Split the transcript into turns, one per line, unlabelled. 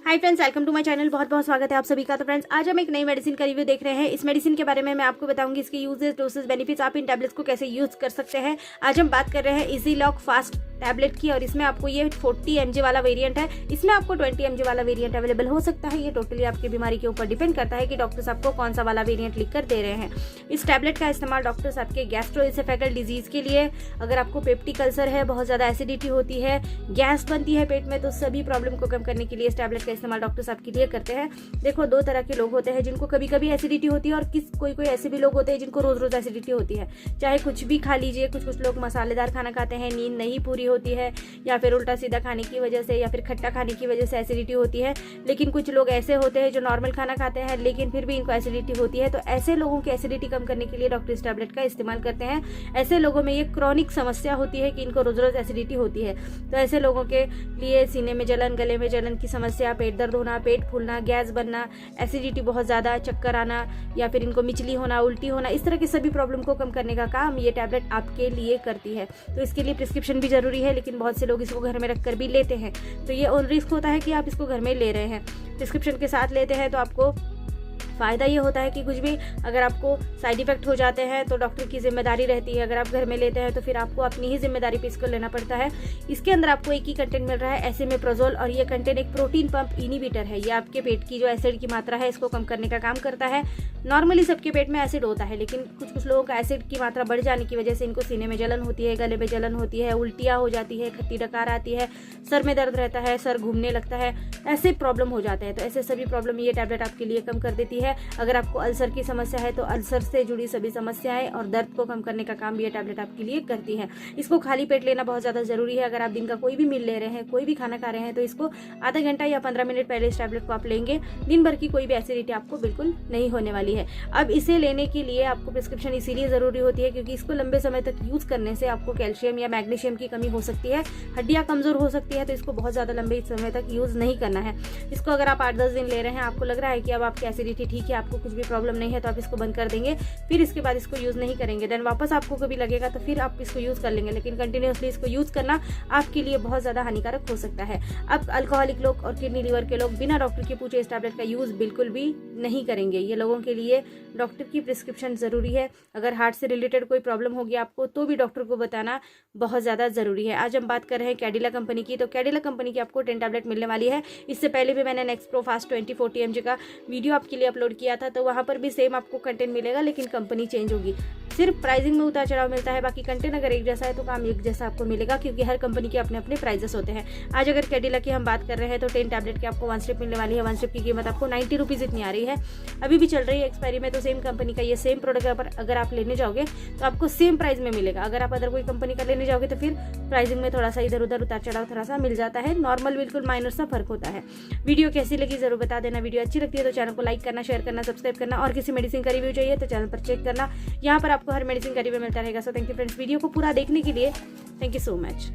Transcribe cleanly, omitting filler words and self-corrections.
Hi friends, welcome to my channel. बहुत बहुत स्वागत है आप सभी का। तो फ्रेंड्स, आज हम एक नई मेडिसिन का रिव्यू देख रहे हैं। इस मेडिसिन के बारे में मैं आपको बताऊंगी, इसके यूजेस, डोसेस, बेनिफिट्स, आप इन टैबलेट्स को कैसे यूज कर सकते हैं। आज हम बात कर रहे हैं इजी लॉक फास्ट टैबलेट की, और इसमें आपको ये 40 mg वाला वेरिएंट है। इसमें आपको 20 mg वाला वेरिएंट अवेलेबल हो सकता है। ये टोटली आपकी बीमारी के ऊपर डिपेंड करता है कि डॉक्टर्स आपको कौन सा वाला वेरिएंट लिख कर दे रहे हैं। इस टैबलेट का इस्तेमाल डॉक्टर्स आपके गैस्ट्रोइसोफेगल डिजीज के लिए, अगर आपको पेप्टिक अल्सर है, बहुत ज़्यादा एसिडिटी होती है, गैस बनती है पेट में, तो सभी प्रॉब्लम को कम करने के लिए इस टैबलेट का इस्तेमाल डॉक्टर्स आपके लिए करते हैं। देखो, दो तरह के लोग होते हैं जिनको कभी कभी एसिडिटी होती है, और कोई ऐसे भी लोग होते हैं जिनको रोज रोज एसिडिटी होती है। चाहे कुछ भी खा लीजिए, कुछ लोग मसालेदार खाना खाते हैं, नींद नहीं पूरी होती है, या फिर उल्टा सीधा खाने की वजह से, या फिर खट्टा खाने की वजह से एसिडिटी होती है। लेकिन कुछ लोग ऐसे होते हैं जो नॉर्मल खाना खाते हैं लेकिन फिर भी इनको एसिडिटी होती है। तो ऐसे लोगों की एसिडिटी कम करने के लिए डॉक्टर इस टैबलेट का इस्तेमाल करते हैं। ऐसे लोगों में ये क्रॉनिक समस्या होती है कि इनको रोज रोज एसिडिटी होती है। तो ऐसे लोगों के लिए सीने में जलन, गले में जलन की समस्या, पेट दर्द होना, पेट फूलना, गैस बनना, एसिडिटी बहुत ज़्यादा, चक्कर आना, या फिर इनको मिचली होना, उल्टी होना, इस तरह की सभी प्रॉब्लम को कम करने का काम ये टैबलेट आपके लिए करती है। तो इसके लिए प्रिस्क्रिप्शन भी जरूरी है, लेकिन बहुत से लोग इसको घर में रखकर भी लेते हैं। तो ये ऑन रिस्क होता है कि आप इसको घर में ले रहे हैं, प्रिस्क्रिप्शन के साथ लेते हैं, तो आपको फ़ायदा ये होता है कि कुछ भी अगर आपको साइड इफेक्ट हो जाते हैं तो डॉक्टर की जिम्मेदारी रहती है। अगर आप घर में लेते हैं तो फिर आपको अपनी ही जिम्मेदारी पे इसको लेना पड़ता है। इसके अंदर आपको एक ही कंटेंट मिल रहा है, एसेमेप्रोजोल, और ये कंटेंट एक प्रोटीन पंप इनिबिटर है। ये आपके पेट की जो एसिड की मात्रा है इसको कम करने का काम करता है। नॉर्मली सबके पेट में एसिड होता है, लेकिन कुछ लोगों का एसिड की मात्रा बढ़ जाने की वजह से इनको सीने में जलन होती है, गले में जलन होती है, उल्टियाँ हो जाती है, खट्टी डकार आती है, सर में दर्द रहता है, सर घूमने लगता है, ऐसे प्रॉब्लम हो जाते हैं। तो ऐसे सभी प्रॉब्लम ये टैबलेट आपके लिए कम कर देती है। अगर आपको अल्सर की समस्या है तो अल्सर से जुड़ी सभी समस्याएं और दर्द को कम करने का काम भी ये टैबलेट आपके लिए करती है। इसको खाली पेट लेना बहुत ज़्यादा जरूरी है। अगर आप दिन का कोई भी मील ले रहे हैं, कोई भी खाना खा रहे हैं, तो इसको आधा घंटा या 15 मिनट पहले इस टैबलेट को आप लेंगे। दिन भर की कोई भी एसिडिटी आपको बिल्कुल नहीं होने वाली है। अब इसे लेने के लिए आपको प्रिस्क्रिप्शन इसीलिए ज़रूरी होती है क्योंकि इसको लंबे समय तक यूज़ करने से आपको कैल्शियम या मैग्नीशियम की कमी हो सकती है, हड्डियाँ कमज़ोर हो सकती है। तो इसको बहुत ज़्यादा लंबे समय तक यूज़ नहीं करना है। इसको अगर आप 8-10 दिन ले रहे हैं, आपको लग रहा है कि अब आपकी एसिडिटी ठीक है, आपको कुछ भी प्रॉब्लम नहीं है, तो आप इसको बंद कर देंगे। फिर इसके बाद इसको यूज़ नहीं करेंगे। देन वापस आपको कभी लगेगा तो फिर आप इसको यूज़ कर लेंगे, लेकिन कंटिन्यूसली इसको यूज़ करना आपके लिए बहुत ज़्यादा हानिकारक हो सकता है। अब अल्कोहलिक लोग और किडनी लीवर के लोग बिना डॉक्टर के पूछे इस टैबलेट का यूज़ बिल्कुल भी नहीं करेंगे। ये लोगों के लिए डॉक्टर की प्रिस्क्रिप्शन ज़रूरी है। अगर हार्ट से रिलेटेड कोई प्रॉब्लम होगी आपको, तो भी डॉक्टर को बताना बहुत ज़्यादा ज़रूरी है। आज हम बात कर रहे हैं कैडिला कंपनी की। तो कैडिला कंपनी की आपको 10 टैबलेट मिलने वाली है। इससे पहले भी मैंने नेक्सप्रो फास्ट 20-40 mg का वीडियो आपके लिए अपलोड किया था, तो वहाँ पर भी सेम आपको कंटेंट मिलेगा, लेकिन कंपनी चेंज होगी। सिर्फ प्राइसिंग में उतार चढ़ाव मिलता है, बाकी कंटेंट अगर एक जैसा है तो काम एक जैसा आपको मिलेगा, क्योंकि हर कंपनी के अपने अपने प्राइजेस होते हैं। आज अगर कैडिला की हम बात कर रहे हैं तो 10 टैबलेट की आपको 1 स्ट्रिप मिलने वाली है। 1 स्ट्रिप की कीमत आपको 90 रुपीज़ इतनी आ रही है। अभी भी चल रही है एक्सपायरी में। तो सेम कंपनी का ये सेम प्रोडक्ट अगर आप लेने जाओगे तो आपको सेम प्राइस में मिलेगा। अगर आप अदर कोई कंपनी का लेने जाओगे तो फिर प्राइसिंग में थोड़ा सा इधर उधर उतार चढ़ाव थोड़ा सा मिल जाता है। नॉर्मल बिल्कुल माइनर सा फर्क होता है। वीडियो कैसी लगी जरूर बता देना। वीडियो अच्छी लगती है तो चैनल को लाइक करना, शेयर करना, सब्सक्राइब करना, और किसी मेडिसिन का रिव्यू चाहिए तो चैनल पर चेक करना। यहाँ पर आपको हर मेडिसिन का रिव्यू मिलता रहेगा। So thank you friends, video को पूरा देखने के लिए थैंक यू सो मच।